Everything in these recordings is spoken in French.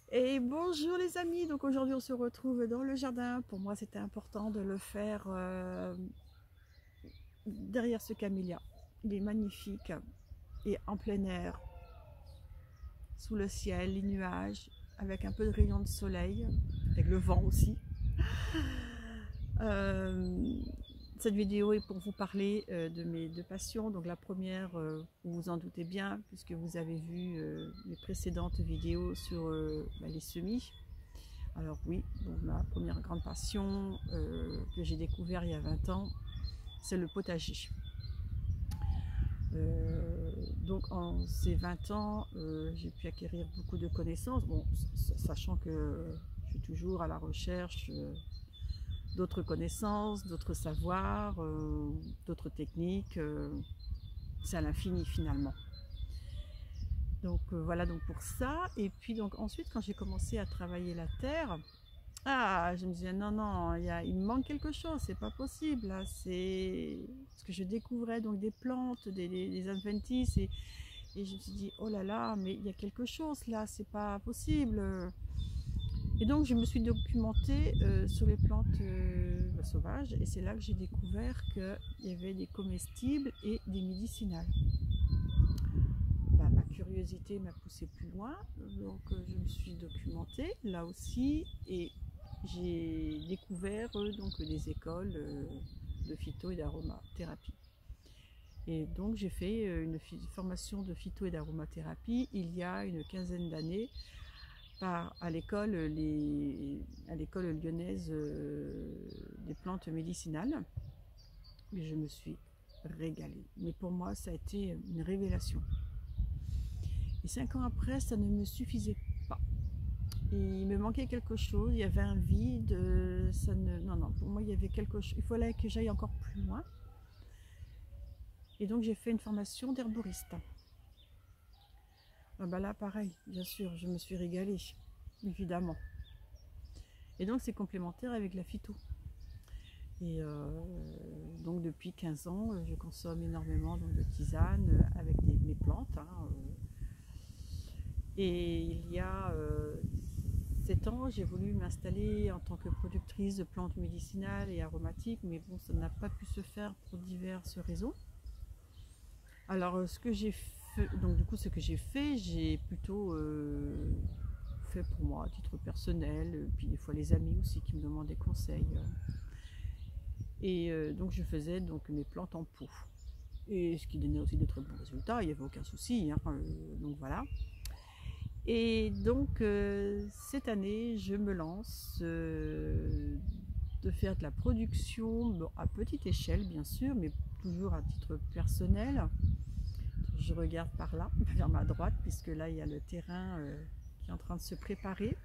Et bonjour les amis, donc aujourd'hui on se retrouve dans le jardin. Pour moi c'était important de le faire derrière ce camélia. Il est magnifique et en plein air, sous le ciel, les nuages, avec un peu de rayons de soleil, avec le vent aussi. Euh, Cette vidéo est pour vous parler de mes deux passions. Donc la première, vous vous en doutez bien, puisque vous avez vu mes précédentes vidéos sur les semis. Alors oui, donc ma première grande passion que j'ai découvert il y a 20 ans, c'est le potager. Donc en ces 20 ans, j'ai pu acquérir beaucoup de connaissances, bon, sachant que je suis toujours à la recherche d'autres connaissances, d'autres savoirs, d'autres techniques. C'est à l'infini finalement. Donc voilà donc pour ça. Et puis donc ensuite quand j'ai commencé à travailler la terre, je me disais non, non, il me manque quelque chose, c'est pas possible là, c'est parce que je découvrais donc des plantes, des adventices et je me suis dit oh là là, mais il y a quelque chose là, c'est pas possible. Et donc je me suis documentée sur les plantes sauvages et c'est là que j'ai découvert qu'il y avait des comestibles et des médicinales. Ma curiosité m'a poussée plus loin, donc je me suis documentée là aussi et j'ai découvert donc des écoles de phyto et d'aromathérapie. Et donc j'ai fait une formation de phyto et d'aromathérapie il y a une quinzaine d'années à l'école lyonnaise des plantes médicinales. Et je me suis régalée. Mais pour moi, ça a été une révélation. Et 5 ans après, ça ne me suffisait pas. Et il me manquait quelque chose, il y avait un vide, non, pour moi il y avait quelque chose, il fallait que j'aille encore plus loin. Et donc j'ai fait une formation d'herboriste. Là pareil, bien sûr, je me suis régalée, évidemment. Et donc c'est complémentaire avec la phyto. Et donc depuis 15 ans, je consomme énormément donc, de tisane avec mes plantes. Et il y a 7 ans, j'ai voulu m'installer en tant que productrice de plantes médicinales et aromatiques, mais bon, ça n'a pas pu se faire pour diverses raisons. Alors, ce que j'ai fait, donc du coup, ce que j'ai plutôt fait pour moi à titre personnel, puis des fois les amis aussi qui me demandent des conseils. Et donc, je faisais donc mes plantes en pot, et ce qui donnait aussi de très bons résultats. Il n'y avait aucun souci. Donc voilà. Et donc cette année, je me lance de faire de la production à petite échelle, bien sûr, mais toujours à titre personnel. Je regarde par là, vers ma droite, puisque là, il y a le terrain qui est en train de se préparer.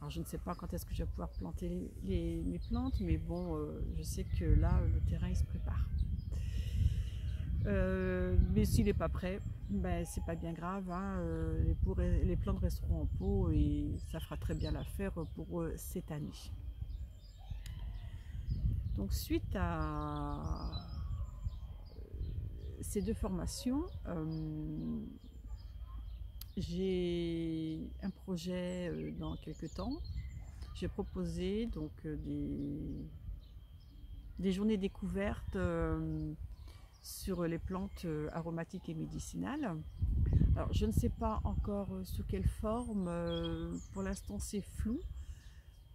Alors, je ne sais pas quand est-ce que je vais pouvoir planter mes plantes, mais bon, je sais que là, le terrain, il se prépare. Mais s'il n'est pas prêt, c'est pas bien grave, les plantes resteront en pot et ça fera très bien l'affaire pour cette année. Donc suite à ces deux formations, j'ai un projet dans quelques temps. J'ai proposé donc des journées découvertes sur les plantes aromatiques et médicinales. Alors je ne sais pas encore sous quelle forme, pour l'instant c'est flou.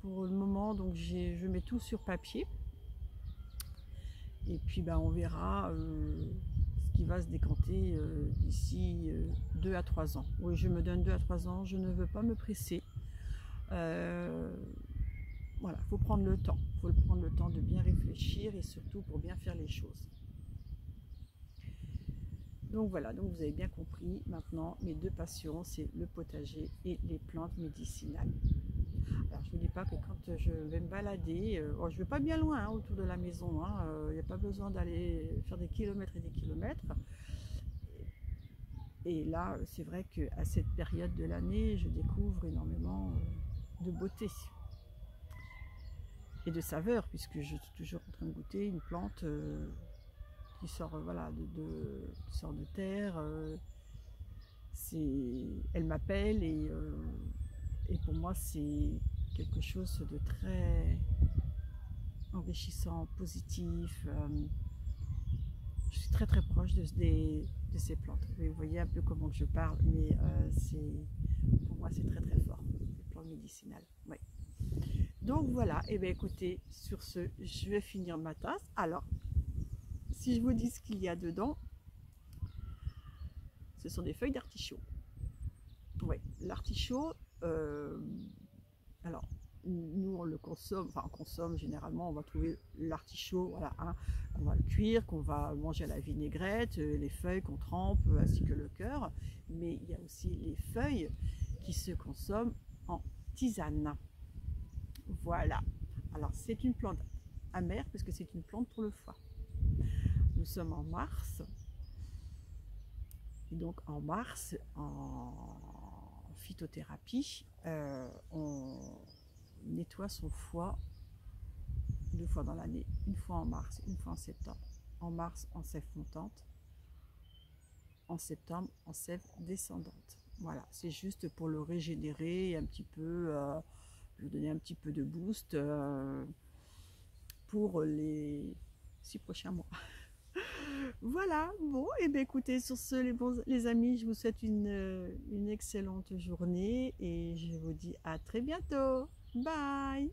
Pour le moment donc je mets tout sur papier. Et puis on verra ce qui va se décanter d'ici 2 à 3 ans. Oui, je me donne 2 à 3 ans, je ne veux pas me presser. Voilà, il faut prendre le temps. Il faut prendre le temps de bien réfléchir et surtout pour bien faire les choses. Donc voilà, donc vous avez bien compris, maintenant mes deux passions, c'est le potager et les plantes médicinales. Alors je ne vous dis pas que quand je vais me balader, je ne vais pas bien loin autour de la maison, il n'y a pas besoin d'aller faire des kilomètres et des kilomètres. Et là, c'est vrai qu'à cette période de l'année, je découvre énormément de beauté et de saveur, puisque je suis toujours en train de goûter une plante qui sort, qui sort de terre. Elle m'appelle et Et pour moi, c'est quelque chose de très enrichissant, positif. Je suis très proche de ces plantes. Vous voyez un peu comment je parle, mais pour moi c'est très fort, les plantes médicinales. Oui. Donc voilà, et bien écoutez, sur ce, je vais finir ma tasse. Alors, si je vous dis ce qu'il y a dedans, ce sont des feuilles d'artichaut. Oui, l'artichaut, alors nous on le consomme, enfin on consomme généralement, on va trouver l'artichaut, voilà, hein, qu'on va le cuire, qu'on va manger à la vinaigrette, les feuilles qu'on trempe, ainsi que le cœur, mais il y a aussi les feuilles qui se consomment en tisane. Voilà, alors c'est une plante amère parce que c'est une plante pour le foie. Nous sommes en mars, et donc en mars, en phytothérapie, on nettoie son foie 2 fois dans l'année, une fois en mars, une fois en septembre. En mars, en sève montante, en septembre, en sève descendante. Voilà, c'est juste pour le régénérer un petit peu, lui donner un petit peu de boost pour les 6 prochains mois. Voilà, bon, et bien écoutez, sur ce, les amis, je vous souhaite une excellente journée et je vous dis à très bientôt. Bye!